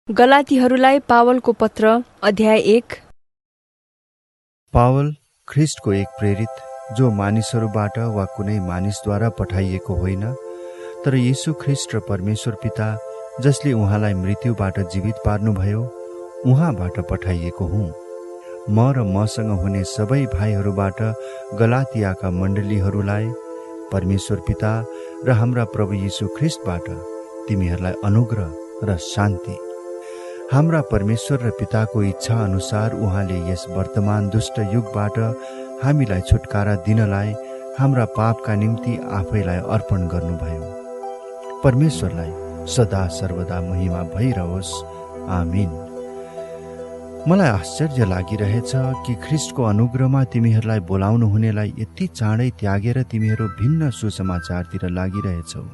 गलातीहरूलाई पावलको पत्र अध्याय 1। पावल ख्रिस्टको एक प्रेरित, जो मानिसहरूबाट वा कुनै मानिसद्वारा पठाइएको होइन, तर येशू ख्रिस्ट र परमेश्वर पिता जसले उहाँलाई मृत्युबाट जीवित पार्नुभयो उहाँबाट पठाइएको हुँ। म र मसँग हुने सबै भाइहरूबाट गलातियाका मण्डलीहरूलाई परमेश्वर पिता र हाम्रा प्रभु येशू ख्रिस्टबाट तिमीहरूलाई अनुग्रह र शान्ति। हाम्रा परमेश्वर र पिताको इच्छा अनुसार उहाँले यस वर्तमान दुष्ट युगबाट हामीलाई छुटकारा दिनलाई हाम्रा पापका निम्ति आफैलाई अर्पण गर्नुभयो। परमेश्वरलाई सदा सर्वदा महिमा भइरहोस्। आमीन। मलाई आश्चर्य लागिरहेछ कि ख्रिस्टको अनुग्रहमा तिमीहरूलाई बोलाउनु हुनेलाई यति चाँडै त्यागेर तिमीहरू भिन्न सुसमाचारतिर लागिरहेछौ।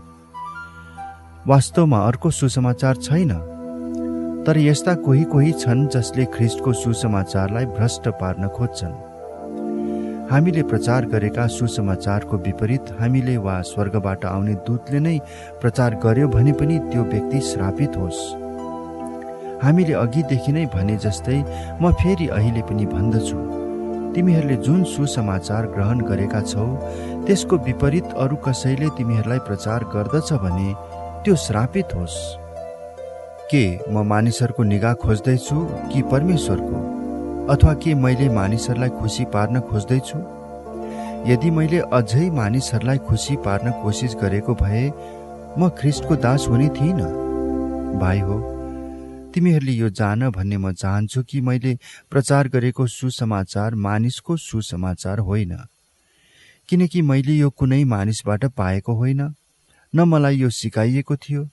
वास्तवमा अर्को सुसमाचार छैन, तर यस्ता कोही छन् जसले ख्रिस्टको सुसमाचारलाई भ्रष्ट पार्न खोज्छन्। हामीले प्रचार गरेका सुसमाचारको विपरीत हामीले वा स्वर्गबाट आउने दूतले नै प्रचार गर्यो भने पनि त्यो व्यक्ति श्रापित होस्। हामीले अघिदेखि नै भने जस्तै म फेरि अहिले पनि भन्दछु, तिमीहरूले जुन सुसमाचार ग्रहण गरेका छौ त्यसको विपरीत अरू कसैले तिमीहरूलाई प्रचार गर्दछ भने त्यो श्रापित होस्। के म मानिसहरूको निगाह खोज्दैछु कि परमेश्वरको, अथवा के मैले मानिसहरूलाई खुसी पार्न खोज्दैछु? यदि मैले अझै मानिसहरूलाई खुसी पार्न कोसिस गरेको भए म ख्रिस्टको दास हुने थिइनँ। भाइ हो, तिमीहरूले यो जान भन्ने म चाहन्छु कि मैले प्रचार गरेको सुसमाचार मानिसको सुसमाचार होइन, किनकि मैले यो कुनै मानिसबाट पाएको होइन, न मलाई यो सिकाइएको थियो,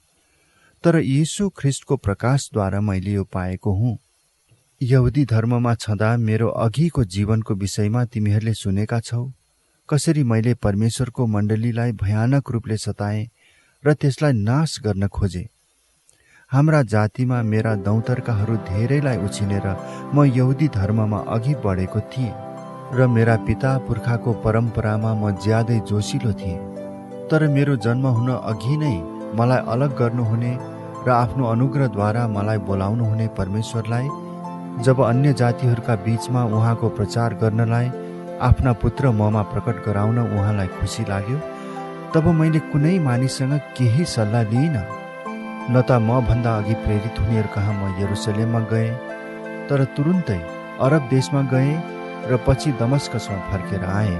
तर येशू ख्रिस्टको प्रकाशद्वारा मैले यो पाएको हुँ। यहुदी धर्ममा छँदा मेरो अघिको जीवनको विषयमा तिमीहरूले सुनेका छौ, कसरी मैले परमेश्वरको मण्डलीलाई भयानक रूपले सताएँ र त्यसलाई नाश गर्न खोजेँ। हाम्रा जातिमा मेरा दौतर्काहरू धेरैलाई उछिनेर म यहुदी धर्ममा अघि बढेको थिएँ र मेरा पिता पुर्खाको परम्परामा म ज्यादै जोसिलो थिएँ। तर मेरो जन्म हुन अघि नै मलाई अलग गर्नुहुने र आफ्नो अनुग्रहद्वारा मलाई बोलाउनु हुने परमेश्वरलाई जब अन्य जातिहरूका बीचमा उहाँको प्रचार गर्नलाई आफ्ना पुत्र ममा प्रकट गराउन उहाँलाई खुसी लाग्यो, तब मैले कुनै मानिससँग केही सल्लाह लिइनँ। न त म भन्दा अघि प्रेरित हुनेहरू कहाँ म यरुसलेममा गएँ, तर तुरुन्तै अरब देशमा गएँ र पछि दमस्कसमा फर्केर आएँ।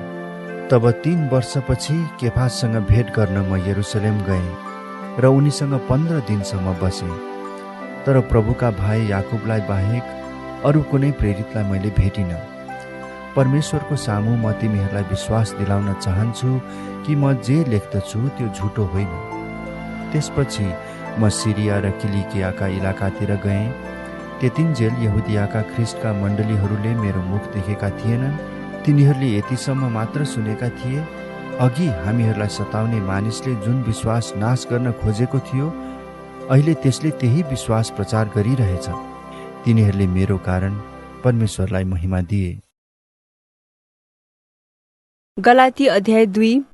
तब 3 वर्षपछि केफाससँग भेट गर्न म यरुसलेम गएँ र उनीसँग 15 दिनसम्म बसेँ। तर प्रभुका भाइ याकुबलाई बाहेक अरू कुनै प्रेरितलाई मैले भेटिनँ। परमेश्वरको सामु म तिमीहरूलाई विश्वास दिलाउन चाहन्छु कि म जे लेख्दछु त्यो झुटो होइन। त्यसपछि म सिरिया र किलिकियाका इलाकातिर गएँ। त्यतिन्जेल यहुदियाका ख्रिस्टका मण्डलीहरूले मेरो मुख देखेका थिएनन्। तिनीहरूले यतिसम्म मात्र सुनेका थिए, अघि हामीहरूलाई सताउने मानिसले जुन विश्वास नाश गर्न खोजेको थियो, अहिले त्यसले त्यही विश्वास प्रचार गरिरहेछ। तिनीहरूले मेरो कारण परमेश्वरलाई महिमा दिए। गलाती अध्याय 2।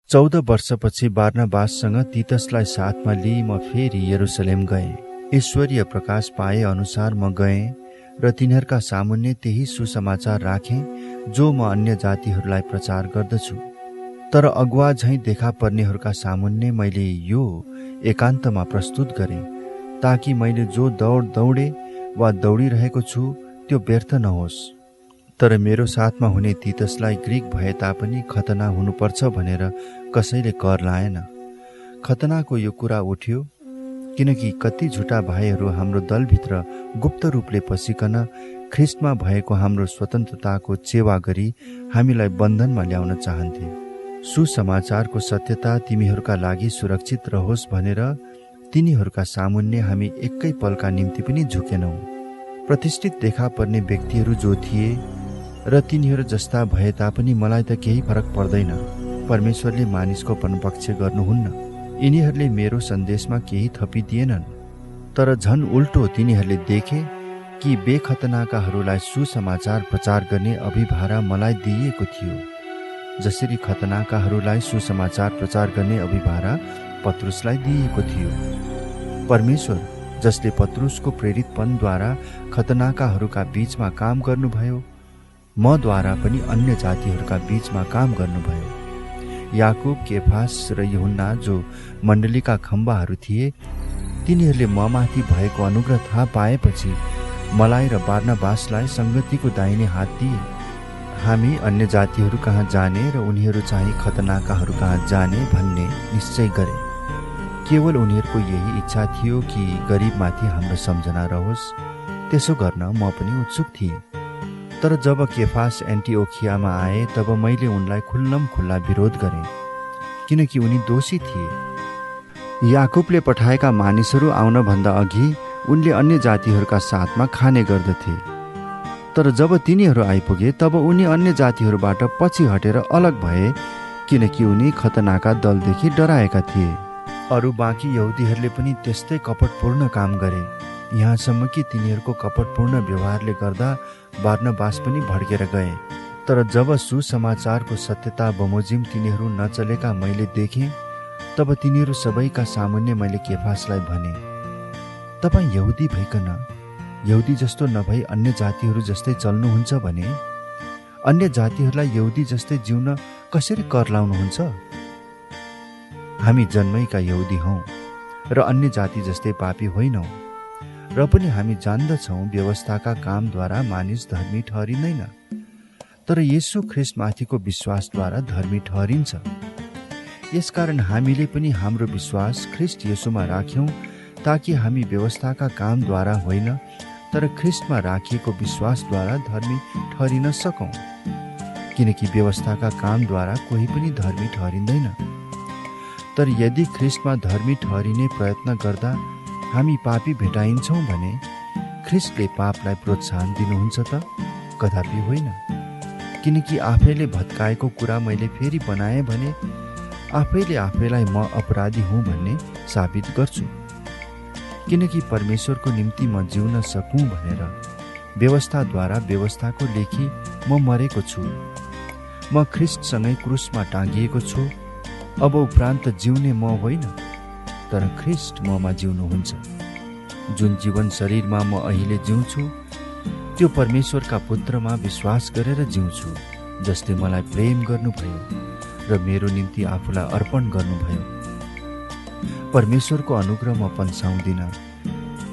14 वर्षपछि बारनबाससँग तीतसलाई साथमा लिई म फेरि यरुसलेम गएँ। ईश्वरीय प्रकाश पाए अनुसार म गएँ र तिनीहरूका सामुन्ने त्यही सुसमाचार राखेँ जो म अन्य जातिहरूलाई प्रचार गर्दछु। तर अगुवा झैँ देखा पर्नेहरूका सामुन्ने मैले यो एकान्तमा प्रस्तुत गरेँ, ताकि मैले जो दौड दौडे वा दौडिरहेको छु त्यो व्यर्थ नहोस्। तर मेरो साथमा हुने तीतसलाई ग्रीक भए तापनि खतना हुनुपर्छ भनेर कसैले कर लाएन। खतनाको यो कुरा उठ्यो किनकि कति झुटा भाइहरू हाम्रो दलभित्र गुप्त रूपले पसिकन ख्रिस्टमा भएको हाम्रो स्वतन्त्रताको चेवा गरी हामीलाई बन्धनमा ल्याउन चाहन्थे। सुसमाचारको सत्यता तिमीहरूका लागि सुरक्षित रहोस् भनेर तिनीहरूका सामुन्ने हामी एकै पलका निम्ति पनि झुकेनौँ। प्रतिष्ठित देखा पर्ने व्यक्तिहरू जो थिए र तिनीहरू जस्ता भए तापनि मलाई त केही फरक पर्दैन। परमेश्वरले मानिसको पनपक्ष गर्नुहुन्न। यिनीहरूले मेरो सन्देशमा केही थपिदिएनन्, तर झन् उल्टो तिनीहरूले देखे कि बेखतनाकाहरूलाई सुसमाचार प्रचार गर्ने अभिभारा मलाई दिइएको थियो, जसरी खतनाकाहरूलाई सुसमाचार प्रचार गर्ने अभिभारा पत्रुसलाई दिइएको थियो। परमेश्वर जसले पत्रुसको प्रेरितपनद्वारा खतनाकाहरूका बीचमा काम गर्नुभयो, मद्वारा पनि अन्य जातिहरूका बीचमा काम गर्नुभयो। याकुब, केफास र यूहन्ना जो मण्डलीका खम्बाहरू थिए, तिनीहरूले ममाथि भएको अनुग्रह थाहा पाएपछि मलाई र बारनाबासलाई संगतिको दाहिने हात दिए। हामी अन्य जातिहरू कहाँ जाने र उनीहरू चाहिँ खतनाकाहरू कहाँ जाने भन्ने निश्चय गरे। केवल उनीहरूको यही इच्छा थियो कि गरिबमाथि हाम्रो सम्झना रहोस्। त्यसो गर्न म पनि उत्सुक थिएँ। तर जब केफास एन्टिओखियामा आए तब मैले उनलाई खुल्लम खुल्ला विरोध गरेँ, किनकि उनी दोषी थिए। याकुबले पठाएका मानिसहरू आउनभन्दा अघि उनले अन्य जातिहरूका साथमा खाने गर्दथे। तर जब तिनीहरू आइपुगे तब उनी अन्य जातिहरूबाट पछि हटेर अलग भए, किनकि उनी खतनाका दलदेखि डराएका थिए। अरू बाँकी यहुदीहरूले पनि त्यस्तै कपटपूर्ण काम गरे, यहाँसम्म कि तिनीहरूको कपटपूर्ण व्यवहारले गर्दा बारनबास पनि भड्केर गए। तर जब सुसमाचारको सत्यता बमोजिम तिनीहरू नचलेका मैले देखेँ, तब तिनीहरू सबैका सामुन्ने मैले केफासलाई भने, तपाईँ यहुदी भइकन यहुदी जस्तो नभई अन्य जातिहरू जस्तै चल्नुहुन्छ भने अन्य जातिहरूलाई यहुदी जस्तै जिउन कसरी कर लाउनुहुन्छ? हामी जन्मैका यहुदी हौँ र अन्य जाति जस्तै पापी होइनौँ, र पनि हामी जान्दछौँ व्यवस्थाका कामद्वारा मानिस धर्मी ठहरिँदैन, तर येशू ख्रीष्टमाथिको विश्वासद्वारा धर्मी ठहरिन्छ। यसकारण हामीले पनि हाम्रो विश्वास ख्रीष्ट येशूमा राख्यौँ, ताकि हामी व्यवस्थाका कामद्वारा होइन तर ख्रीष्टमा राखिएको विश्वासद्वारा धर्मी ठहरिन सकौँ। किनकि व्यवस्थाका कामद्वारा कोही पनि धर्मी ठहरिँदैन। तर यदि ख्रीष्टमा धर्मी ठहरिने प्रयत्न गर्दा हामी पापी भेटाइन्छौँ भने ख्रीष्टले पापलाई प्रोत्साहन दिनुहुन्छ त? कदापि होइन। किनकि आफैले भत्काएको कुरा मैले फेरि बनाएँ भने आफैले आफैलाई म अपराधी हुँ भन्ने साबित गर्छु। किनकि परमेश्वरको निम्ति म जिउन सकूँ भनेर व्यवस्थाद्वारा व्यवस्थाको लेखी म मरेको छु। म ख्रीष्टसँगै क्रुसमा टाँगिएको छु। अब उपरान्त जिउने म होइन, तर ख्रीष्ट ममा जिउनुहुन्छ। जुन जीवन शरीरमा म अहिले जिउँछु त्यो परमेश्वरका पुत्रमा विश्वास गरेर जिउँछु, जसले मलाई प्रेम गर्नुभयो र मेरो निम्ति आफूलाई अर्पण गर्नुभयो। परमेश्वरको अनुग्रह म पन्साउँदिन,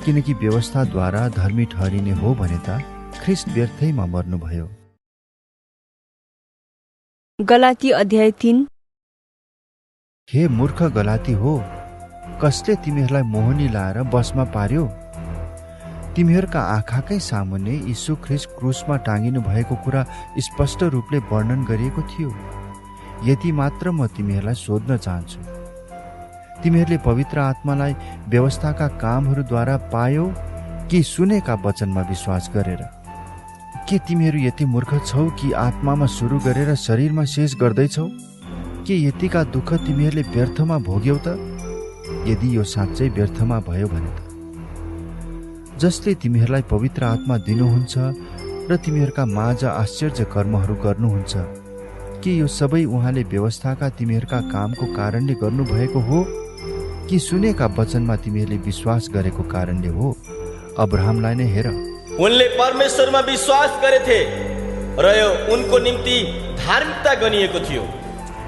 किनकि व्यवस्थाद्वारा धर्मी ठहरिने हो भने त ख्रीष्ट व्यर्थैमा मर्नुभयो। गलाती अध्याय 3। हे मूर्ख गलाती हो, कसले तिमीहरूलाई मोहनी लाएर बसमा पार्यो? तिमीहरूका आँखाकै सामुन्ने यीशु ख्रीष्ट क्रुसमा टाँगिनु भएको कुरा स्पष्ट रूपले वर्णन गरिएको थियो। यति मात्र म तिमीहरूलाई सोध्न चाहन्छु, तिमीहरूले पवित्र आत्मालाई व्यवस्थाका कामहरूद्वारा पायौ कि सुनेका वचनमा विश्वास गरेर? के तिमीहरू यति मूर्ख छौ कि आत्मामा सुरु गरेर शरीरमा शेष गर्दैछौ? के यतिका दुःख तिमीहरूले व्यर्थमा भोग्यौ त? यदि यो साँच्चै व्यर्थमा भयो भने त जसले तिमीहरूलाई पवित्र आत्मा दिनुहुन्छ र तिमीहरूका माझ आश्चर्य कर्महरू गर्नुहुन्छ, के यो सबै उहाँले व्यवस्थाका तिमीहरूका कामको कारणले गर्नुभएको हो कि सुनेका वचनमा तिमीहरूले विश्वास गरेको कारणले हो? अब्राहमलाई नै हेर, उनले परमेश्वरमा विश्वास गरेथे र यो उनको निम्ति धार्मिकता गनिएको थियो।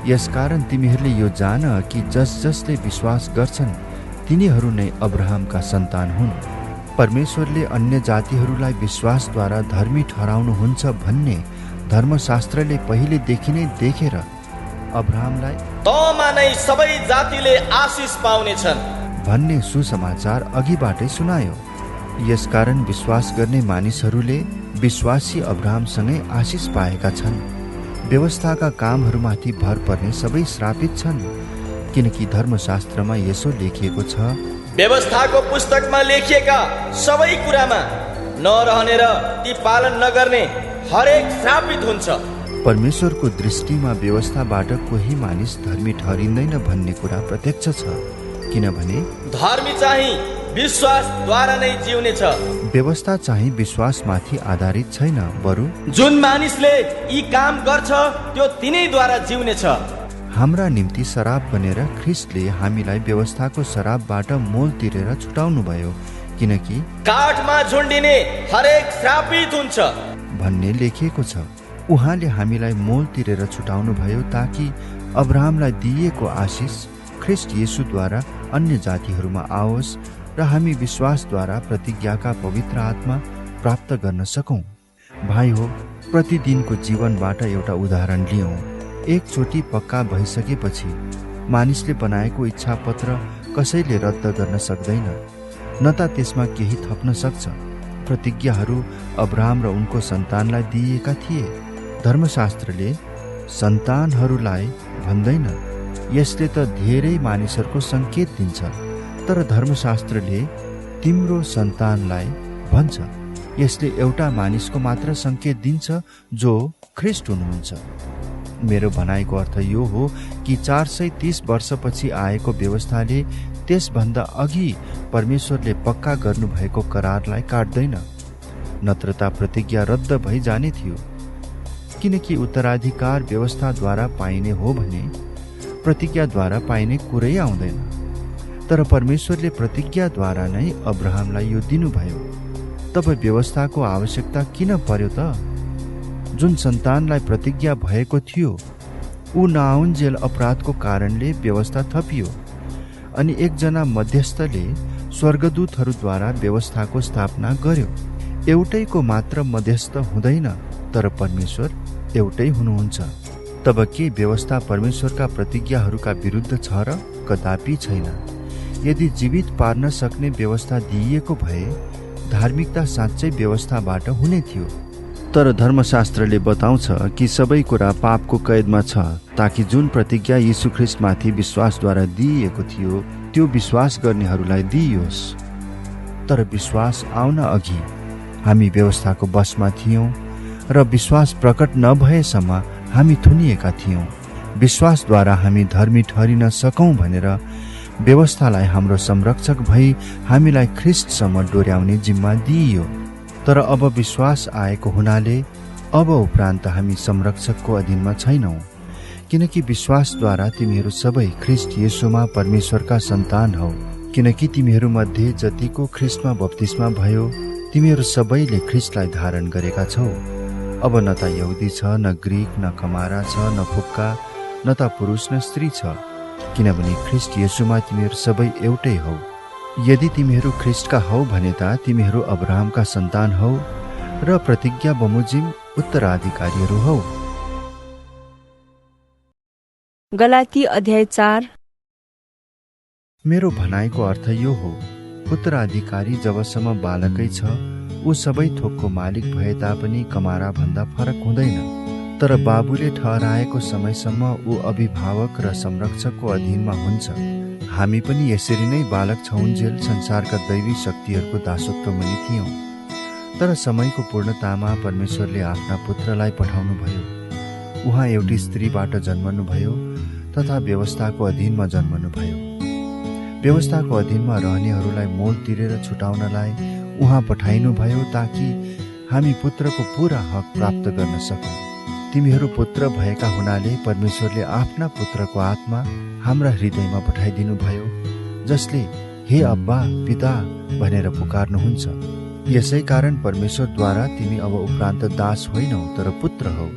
यसकारण तिमीहरूले यो जान कि जसले विश्वास गर्छन् तिनीहरू नै अब्राहमका सन्तान हुन्। परमेश्वरले अन्य जातिहरूलाई विश्वासद्वारा धर्मी ठहराउनुहुन्छ भन्ने धर्मशास्त्रले पहिलेदेखि नै देखेर अब्राहमलाई तँमा नै सबै जातिले आशिष पाउनेछन् भन्ने सुसमाचार अघिबाटै सुनायो। यसकारण विश्वास गर्ने मानिसहरूले विश्वासी अब्राहमसँगै आशिष पाएका छन्। व्यवस्थाका कामहरूमाथि भर पर्ने सबै श्रापित छन्, किनकि धर्मशास्त्रमा यसो लेखिएको छ, व्यवस्थाको पुस्तकमा लेखिएका सबै कुरामा नरहने र ती पालन नगर्ने हरेक श्रापित हुन्छ। परमेश्वरको दृष्टिमा व्यवस्थाबाट कोही मानिस धर्मी ठहरिँदैन भन्ने कुरा प्रत्यक्ष छ, किनभने धर्मी चाहिँ विश्वासद्वारा नै जिउने छ। व्यवस्था चाहिँ विश्वासमाथि आधारित छैन, बरु जुन मानिसले यी काम गर्छ त्यो तिनैद्वारा जिउने छ। हाम्रा निम्ति शराब बनेर ख्रीष्टले हामीलाई व्यवस्थाको शराबबाट मोल तिरेर छुटाउनु भयो, किनकि काठमा झुन्डिने हरेक श्रापित हुन्छ भन्ने लेखिएको छ। उहाँले हामीलाई मोल तिरेर छुटाउनु भयो ताकि अब्राहमलाई दिइएको आशिष ख्रिस्ट येशूद्वारा अन्य जातिहरूमा आओस् र हामी विश्वासद्वारा प्रतिज्ञाका पवित्र आत्मा प्राप्त गर्न सकौं। भाइ हो, प्रतिदिनको जीवनबाट एउटा उदाहरण लियौं। एकचोटि पक्का भइसकेपछि मानिसले बनाएको इच्छा पत्र कसैले रद्द गर्न सक्दैन, न त त्यसमा केही थप्न सक्छ। प्रतिज्ञाहरू अब्राहम र उनको सन्तानलाई दिइएका थिए। धर्मशास्त्रले सन्तानहरूलाई भन्दैन, यसले त धेरै मानिसहरूको संकेत दिन्छ, तर धर्मशास्त्रले तिम्रो सन्तानलाई भन्छ, यसले एउटा मानिसको मात्र संकेत दिन्छ जो ख्रिस्ट हुनुहुन्छ। मेरो भनाइको अर्थ यो हो कि 430 वर्षपछि आएको व्यवस्थाले त्यसभन्दा अघि परमेश्वरले पक्का गर्नुभएको करारलाई काट्दैन, नत्र त प्रतिज्ञा रद्द भई जाने थियो। किनकि उत्तराधिकार व्यवस्थाद्वारा पाइने हो भने प्रतिज्ञाद्वारा पाइने कुरै आउँदैन। तर परमेश्वरले प्रतिज्ञाद्वारा नै अब्राहमलाई यो दिनुभयो। तब व्यवस्थाको आवश्यकता किन पर्यो त? जुन सन्तानलाई प्रतिज्ञा भएको थियो ऊ नआउन्जेल अपराधको कारणले व्यवस्था थपियो, अनि एकजना मध्यस्थले स्वर्गदूतहरूद्वारा व्यवस्थाको स्थापना गर्यो। एउटैको मात्र मध्यस्थ हुँदैन, तर परमेश्वर एउटै हुनुहुन्छ। तब के व्यवस्था परमेश्वरका प्रतिज्ञाहरूका विरुद्ध छ र? कदापि छैन। यदि जीवित पार्न सक्ने व्यवस्था दिइएको भए धार्मिकता साँच्चै व्यवस्थाबाट हुने थियो। तर धर्मशास्त्रले बताउँछ कि सबै कुरा पापको कैदमा छ, ताकि जुन प्रतिज्ञा यीशु ख्रिस्टमाथि विश्वासद्वारा दिइएको थियो त्यो विश्वास गर्नेहरूलाई दिइयोस्। तर विश्वास आउन अघि हामी व्यवस्थाको बसमा थियौं र विश्वास प्रकट नभएसम्म हामी थुनिएका थियौं। विश्वासद्वारा हामी धर्मी ठहरिन सकौं भनेर व्यवस्थालाई हाम्रो संरक्षक भई हामीलाई ख्रिस्टसम्म डोर्याउने जिम्मा दिइयो। तर अब विश्वास आएको हुनाले अब उपरान्त हामी संरक्षकको अधीनमा छैनौं, किनकि विश्वासद्वारा तिमीहरू सबै ख्रिस्ट येशूमा परमेश्वरका सन्तान हौ। किनकि तिमीहरू मध्ये जतिको ख्रिस्टमा बप्तिस्मा भयो तिमीहरू सबैले ख्रिस्टलाई धारण गरेका छौ। अब न त यहुदी छ, न ग्रीक, न कमारा छ, न फुक्का, न त पुरुष न स्त्री छ, किनभने ख्रिस्ट येशूमा तिमीहरू सबै एउटै हौ। यदि तिमीहरू ख्रिस्टका हौ भने त तिमीहरू अब्राहमका सन्तान हौ र प्रतिज्ञा बमोजिम उत्तराधिकारीहरू हौ। गलाती अध्याय 4। मेरो भनाइको अर्थ यो हो, उत्तराधिकारी जबसम्म बालकै छ ऊ सबै थोकको मालिक भए तापनि कमारा भन्दा फरक हुँदैन। तर बाबुले ठहराएको समयसम्म ऊ अभिभावक र संरक्षकको अधीनमा हुन्छ। हामी पनि यसरी नै बालक छौन्जेल संसारका दैवी शक्तिहरूको दासत्व मुनि थियौं। तर समयको पूर्णतामा परमेश्वरले आफ्ना पुत्रलाई पठाउनुभयो। उहाँ एउटी स्त्रीबाट जन्मनुभयो तथा व्यवस्थाको अधीनमा जन्मनुभयो। व्यवस्थाको अधीनमा रहनेहरूलाई मोल तिरेर छुटाउनलाई उहाँ पठाइनुभयो ताकि हामी पुत्रको पूरा हक प्राप्त गर्न सकौं। तिमीहरू पुत्र भएका हुनाले परमेश्वरले आफ्ना पुत्रको आत्मा हाम्रा हृदयमा पठाइदिनु भयो, जसले हे अब्बा पिता भनेर पुकार्नुहुन्छ। यसै कारण परमेश्वरद्वारा तिमी अब उपरान्त दास होइनौ तर पुत्र हौ,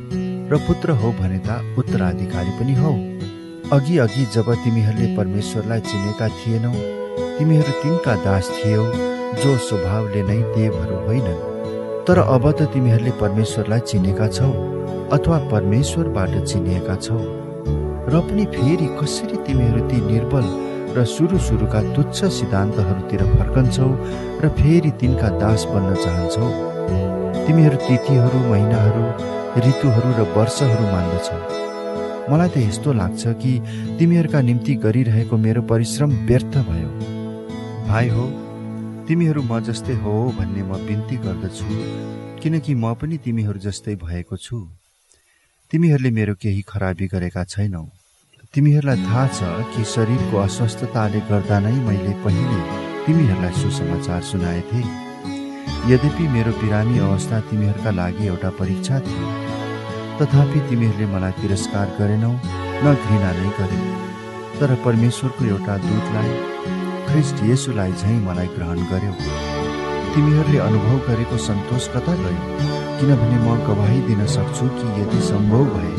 र पुत्र हौ भने त उत्तराधिकारी पनि हौ। अघि जब तिमीहरूले परमेश्वरलाई चिनेका थिएनौ तिमीहरू तिनका दास थियौ जो स्वभावले नै देवहरू होइनन्। तर अब त तिमीहरूले परमेश्वरलाई चिनेका छौ अथवा परमेश्वरबाट चिनिएका छौ। र पनि फेरि कसरी तिमीहरू ती निर्बल र सुरुका तुच्छ सिद्धान्तहरूतिर फर्कन्छौ र फेरि तिनका दास बन्न चाहन्छौ। तिमीहरू तिथिहरू, महिनाहरू, ऋतुहरू र वर्षहरू मान्दछौ। मलाई त यस्तो लाग्छ कि तिमीहरूका निम्ति गरिरहेको मेरो परिश्रम व्यर्थ भयो। भाइ हो, तिमीहरू म जस्तै हो भन्ने म बिन्ती गर्दछु, किनकि म पनि तिमीहरू जस्तै भएको छु। तिमीहरूले मेरो केही खराबी गरेका छैनौ। तिमीहरूलाई थाहा छ कि शरीरको अस्वस्थताले गर्दा नै मैले पहिले तिमीहरूलाई सुसमाचार सुनाएथे। यद्यपि मेरो बिरामी अवस्था तिमीहरूका लागि एउटा परीक्षा थियो, तथापि तिमीहरूले मलाई तिरस्कार गरेनौ, न घृणा नै गर्यौ। तर परमेश्वरको एउटा दूतलाई ख्रिस्ट येशूलाई झैँ मलाई ग्रहण गर्यो। तिमीहरूले अनुभव गरेको सन्तोष कता गयो? किनभने म गवाही दिन सक्छु कि यदि सम्भव भए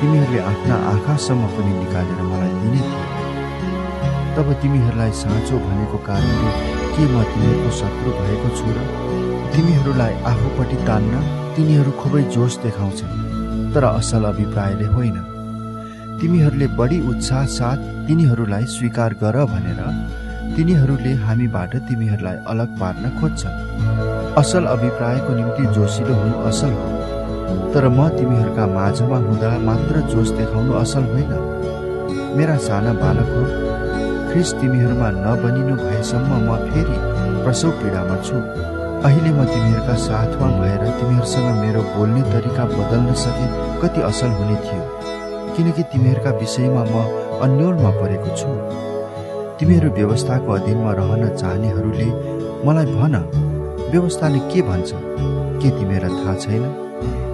तिमीहरूले आफ्ना आँखासम्म पनि निकालेर मलाई दिने थियो। तब तिमीहरूलाई साँचो भनेको कारणले के म तिमीहरूको शत्रु भएको छु र? तिमीहरूलाई आफूपट्टि तान्न तिनीहरू खुबै जोस देखाउँछन्, तर असल अभिप्रायले होइन। तिमीहरूले बढी उत्साह साथ तिनीहरूलाई स्वीकार गर भनेर तिनीहरूले हामीबाट तिमीहरूलाई अलग पार्न खोज्छन्। असल अभिप्रायको निम्ति जोसिलो हुनु असल हो, तर म तिमीहरूका माझमा हुँदा मात्र जोस देखाउनु असल होइन। मेरा साना बालक हो, ख्रिस्ट तिमीहरूमा नबनिनु भएसम्म म फेरि प्रसव पीडामा छु। अहिले म तिमीहरूका साथमा भएर तिमीहरूसँग मेरो बोल्ने तरिका बदल्न सके कति असल हुने थियो, किनकि तिमीहरूका विषयमा म अन्योलमा परेको छु। तिमीहरू व्यवस्थाको अधीनमा रहन चाहनेहरूले मलाई भन, व्यवस्थाले के भन्छ? के तिमीहरूलाई थाहा छैन?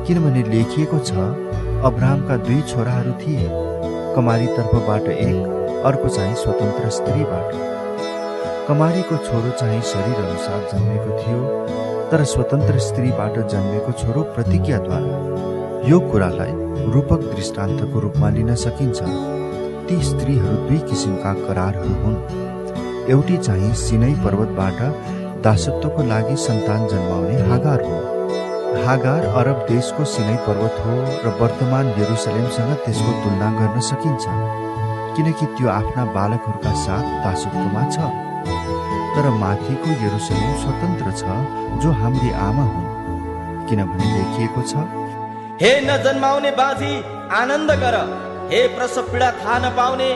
किनभने लेखिएको छ, अब्राहमका 2 छोराहरू थिए, कमारी तर्फबाट एक, अर्को चाहिँ स्वतन्त्र स्त्रीबाट। कमारीको छोरो चाहिँ शरीर अनुसार जन्मेको थियो, तर स्वतन्त्र स्त्रीबाट जन्मेको छोरो प्रतिज्ञाद्वारा। यो कुरालाई रूपक दृष्टान्तको रूपमा लिन सकिन्छ। ती स्त्रीहरू 2 किसिमका करारहरू हुन्। एउटी चाहिँ सिनै पर्वतबाट दासत्वको लागि सन्तान जन्माउने हागार हो। हागार अरब देशको सिनै पर्वत हो र वर्तमान यरुसलेमसँग त्यसको तुलना गर्न सकिन्छ, किनकि त्यो आफ्ना बालकहरूका साथ दासत्वमा छ। तर माथिको यरुसलेम स्वतन्त्र छ, जो हाम्री आमा हुन्, किनभने लेखिएको छ, हे नजन्माउने बाँझी आनन्द गर, हे प्रसव पीडा थाहा नपाउने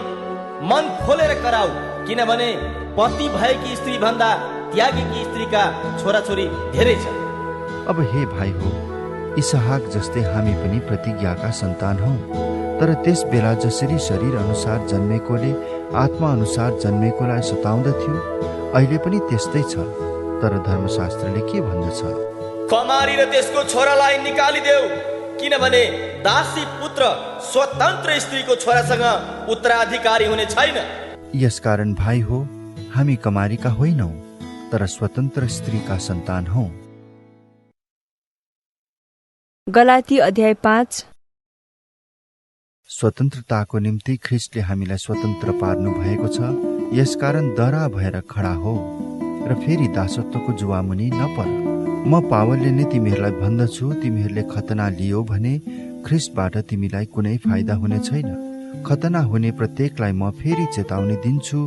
मन खोलेर कराऊ, किनभने पति भएकी स्त्री भन्दा त्यागेकी स्त्रीका छोराछोरी धेरै छन्। अब हे भाइ हो, इसहाक जस्तै हामी पनि प्रतिज्ञाका सन्तान हौ। तर त्यस बेला जसरी शरीर अनुसार जन्मेकोले आत्मा अनुसार जन्मेकोलाई सताउँदथ्यो, अहिले पनि त्यस्तै छ। तर धर्मशास्त्रले के भन्दछ? कमारी र त्यसको छोरालाई निकालिदेऊ, किनभने दासी पुत्र स्वतन्त्र स्त्रीको छोरासँग उत्तराधिकारी हुने छैन। यसकारण भाइ हो, हामी कमारीका होइनौं, तर स्वतन्त्र स्त्रीका सन्तान हौ। गलाती अध्याय 5। स्वतन्त्रताको निम्ति ख्रिस्टले हामीलाई स्वतन्त्र पार्नु भएको छ। यसकारण दरा भएर खडा हो र फेरि दासत्वको जुवामुनि नपर। म पावलले नै तिमीहरूलाई भन्दछु, तिमीहरूले खतना लियो भने ख्रिस्टबाट तिमीलाई कुनै फाइदा हुने छैन। खतना हुने प्रत्येकलाई म फेरि चेतावनी दिन्छु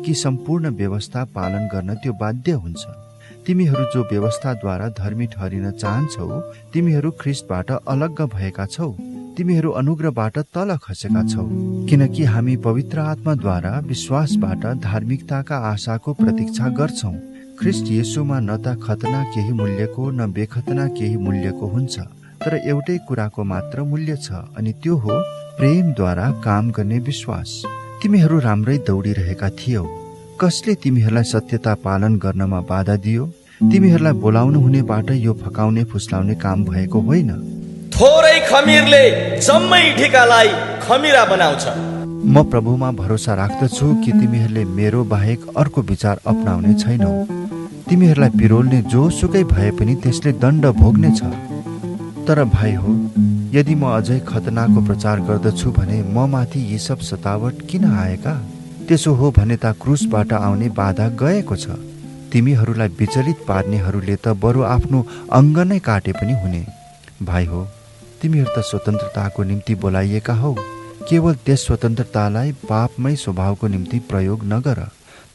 कि सम्पूर्ण व्यवस्था पालन गर्न त्यो बाध्य हुन्छ। तिमीहरू जो व्यवस्थाद्वारा धर्मी ठहरिन चाहन्छौ, तिमीहरू ख्रिस्टबाट अलग्ग भएका छौ। तिमीहरू अनुग्रहबाट तल खसेका छौ, किनकि हामी पवित्र आत्माद्वारा विश्वासबाट धार्मिकताका आशाको प्रतीक्षा गर्छौं। ख्रिस्ट येशूमा न त खतना केही मूल्यको न बेखतना केही मूल्यको हुन्छ, तर एउटै कुराको मात्र मूल्य छ, अनि त्यो हो प्रेमद्वारा काम गर्ने विश्वास। तिमीहरू राम्रै दौडिरहेका थियौ। कसले तिमीहरूलाई सत्यता पालन गर्नमा बाधा दियो? तिमीहरूलाई बोलाउनु हुनेबाट यो फकाउने फुस्लाउने काम भएको होइन। थोरै खमीरले जम्मै ढिकालाई खमीरा बनाउँछ। म प्रभुमा भरोसा राख्दछु कि तिमीहरूले मेरो बाहेक अर्को विचार अपनाउने छैनौ। तिमीहरूलाई पिरोल्ने जोसुकै भए पनि त्यसले दण्ड भोग्नेछ। तर भाइ हो, यदि म अझै खतनाको प्रचार गर्दछु भने म माथि यी सब सतावट किन आएका? त्यसो हो भने त क्रुसबाट आउने बाधा गएको छ। तिमीहरूलाई विचलित पार्नेहरूले त बरु आफ्नो अङ्ग नै काटे पनि हुने। भाइ हो, तिमीहरू त स्वतन्त्रताको निम्ति बोलाइएका हौ। केवल त्यस स्वतन्त्रतालाई पापमय स्वभावको निम्ति प्रयोग नगर,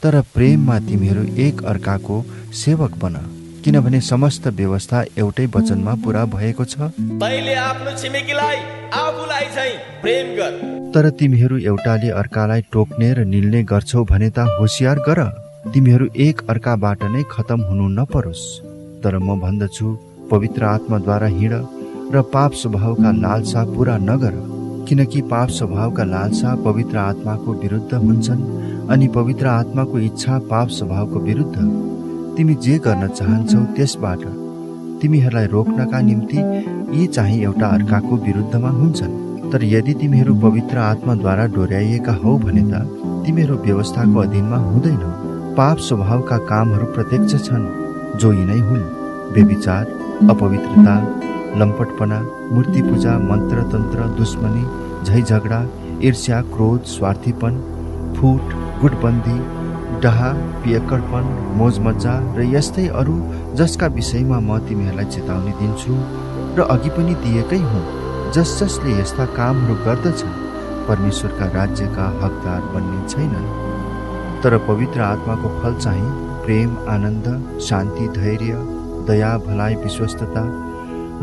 तर प्रेममा तिमीहरू एक अर्काको सेवक बन, किनभने समस्त व्यवस्था एउटै वचनमा पूरा भएको छ, तैले आफ्नो छिमेकीलाई आफूलाई झैं प्रेम गर। तर तिमीहरू एउटाले अर्कालाई टोक्ने र निल्ने गर्छौ भने त होशियार गर, तिमीहरू एक अर्काबाट नै खतम हुनु नपरोस्। तर म भन्दछु, पवित्र आत्माद्वारा हिँड र पाप स्वभावका लालसा पूरा नगर, किनकि पाप स्वभावका लालसा पवित्र आत्माको विरुद्ध हुन्छन्, अनि पवित्र आत्माको इच्छा पाप स्वभावको विरुद्ध। तिमी जे गर्न चाहन्छौ त्यसबाट तिमीहरूलाई रोक्नका निम्ति यी चाहिँ एउटा अर्काको विरुद्धमा हुन्छन्। तर यदि तिमीहरू पवित्र आत्माद्वारा डोर्याइएका हौ भने त तिमीहरू व्यवस्थाको अधीनमा हुँदैनौ, पाप स्वभावका कामहरू प्रत्यक्ष छन्, जो यिनै हुन्: व्यभिचार, अपवित्रता, लम्पटपना, मूर्ति पूजा, मन्त्र तन्त्र, दुश्मनी, झैझगडा, ईर्ष्या, क्रोध, स्वार्थीपन, फुट, गुटबन्दी, डहा, पियक्कडपन, मोजमज्जा र यस्तै अरू, जसका विषयमा म तिमीहरूलाई चेतावनी दिन्छु र अघि पनि दिएकै हुँ। जसले यस्ता कामहरू गर्दछन् परमेश्वरका राज्यका हकदार बन्ने छैनन्। तर पवित्र आत्माको फल चाहिँ प्रेम, आनन्द, शान्ति, धैर्य, दया, भलाइ, विश्वस्तता,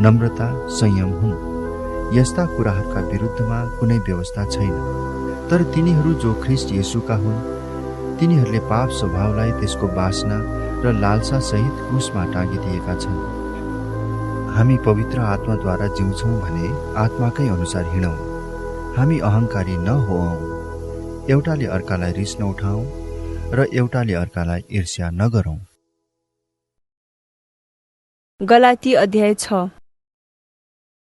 नम्रता, संयम हुन्। यस्ता कुराहरूका विरुद्धमा कुनै व्यवस्था छैन। तर तिनीहरू जो ख्रिस्ट येशूका हुन्, तिनीहरूले पाप स्वभावलाई त्यसको वासना र लालसा सहित क्रुसमा टाँगिदिएका छन्। हामी पवित्र आत्माद्वारा जिउँछौँ भने आत्माकै अनुसार हिँडौँ। हामी अहङ्कारी नहोऔँ, एउटाले अर्कालाई रिस नउठाउँ र एउटाले अर्कालाई ईर्ष्या नगरौँ। गलाती अध्याय 6।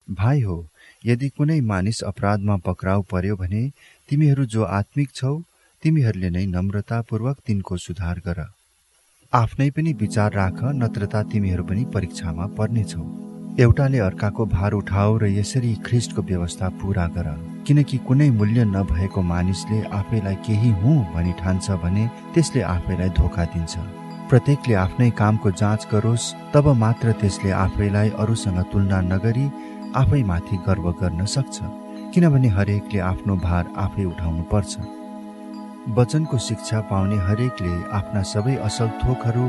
भाइ हो, यदि कुनै मानिस अपराधमा पक्राउ पर्यो भने तिमीहरू जो आत्मिक छौ, तिमीहरूले नै नम्रतापूर्वक तिनको सुधार गर। आफ्नै पनि विचार राख, नत्रता तिमीहरू पनि परीक्षामा पर्नेछौ। एउटाले अर्काको भार उठाऊ र यसरी ख्रिस्टको व्यवस्था पूरा गर। किनकि कुनै मूल्य नभएको मानिसले आफैलाई केही हुँ भनी ठान्छ भने त्यसले आफैलाई धोका दिन्छ। प्रत्येकले आफ्नै कामको जाँच गरोस्, तब मात्र त्यसले आफैलाई अरूसँग तुलना नगरी आफैमाथि गर्व गर्न सक्छ। किनभने हरेकले आफ्नो भार आफै उठाउनु पर्छ। वचनको शिक्षा पाउने हरेकले आफ्ना सबै असल थोकहरू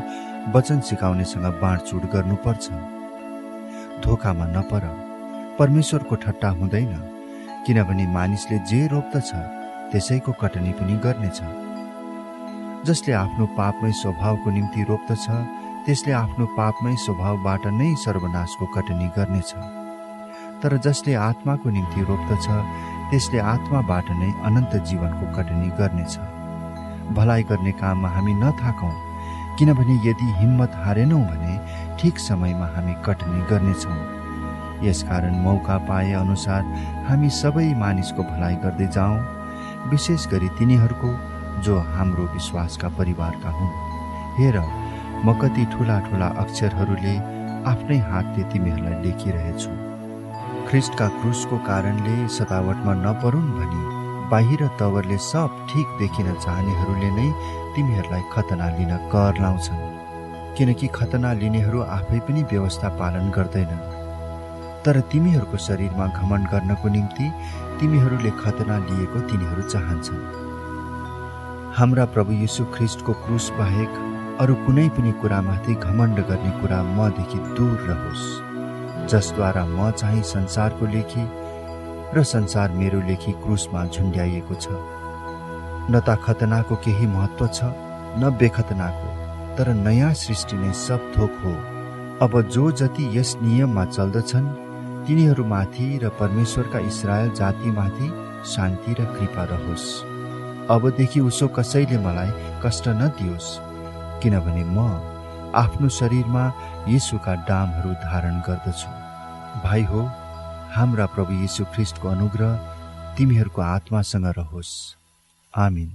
वचन सिकाउनेसँग बाँडचुँड गर्नुपर्छ। धोकामा नपर, परमेश्वरको ठट्टा हुँदैन। किनभने मानिसले जे रोप्दछ त्यसैको कटनी पनि गर्नेछ। जसले आफ्नो पापमै स्वभावको निम्ति रोप्दछ त्यसले आफ्नो पापमै स्वभावबाट नै सर्वनाशको कटनी गर्नेछ। तर जसले आत्माको निम्ति रोप्दछ त्यसले आत्माबाट नै अनन्त जीवनको कटनी गर्नेछ। भलाइ गर्ने काममा हामी नथाकौँ, किनभने यदि हिम्मत हारेनौँ भने ठिक समयमा हामी कटनी गर्नेछौँ। यसकारण मौका पाए अनुसार हामी सबै मानिसको भलाइ गर्दै जाउँ, विशेष गरी तिनीहरूको जो हाम्रो विश्वासका परिवारका हुन्। हेर, म कति ठुला ठुला अक्षरहरूले आफ्नै हातले तिमीहरूलाई लेखिरहेछु। ख्रिस्टका क्रुसको कारणले सतावटमा नपरुन् भनी बाहिर तवरले सब ठिक देखिन चाहनेहरूले नै तिमीहरूलाई खतना लिन कर लाउँछन्। किनकि खतना लिनेहरू आफै पनि व्यवस्था पालन गर्दैनन्। तर तिमीहरूको शरीरमा घमण्ड गर्नको निम्ति तिमीहरूले खतना लिएको तिनीहरू चाहन्छन्। हाम्रा प्रभु येशू ख्रिस्टको क्रुस बाहेक अरू कुनै पनि कुरामाथि घमण्ड गर्ने कुरा मदेखि दूर रहोस्, जसद्वारा म चाहिँ संसारको लेखी र संसार मेरो लेखी क्रुसमा झुन्ड्याइएको छ। न त खतनाको केही महत्त्व छ न बेखतनाको, तर नयाँ सृष्टि नै सब थोक हो। अब जो जति यस नियममा चल्दछन् तिनीहरूमाथि र परमेश्वरका इस्रायल जातिमाथि शान्ति र कृपा रहोस्। अबदेखि उसो कसैले मलाई कष्ट नदियोस्, किनभने म आफ्नो शरीरमा येशूका डामहरू धारण गर्दछु। भाइ हो, हाम्रा प्रभु येशू ख्रिस्टको अनुग्रह तिमीहरूको आत्मासँग रहोस्। आमीन।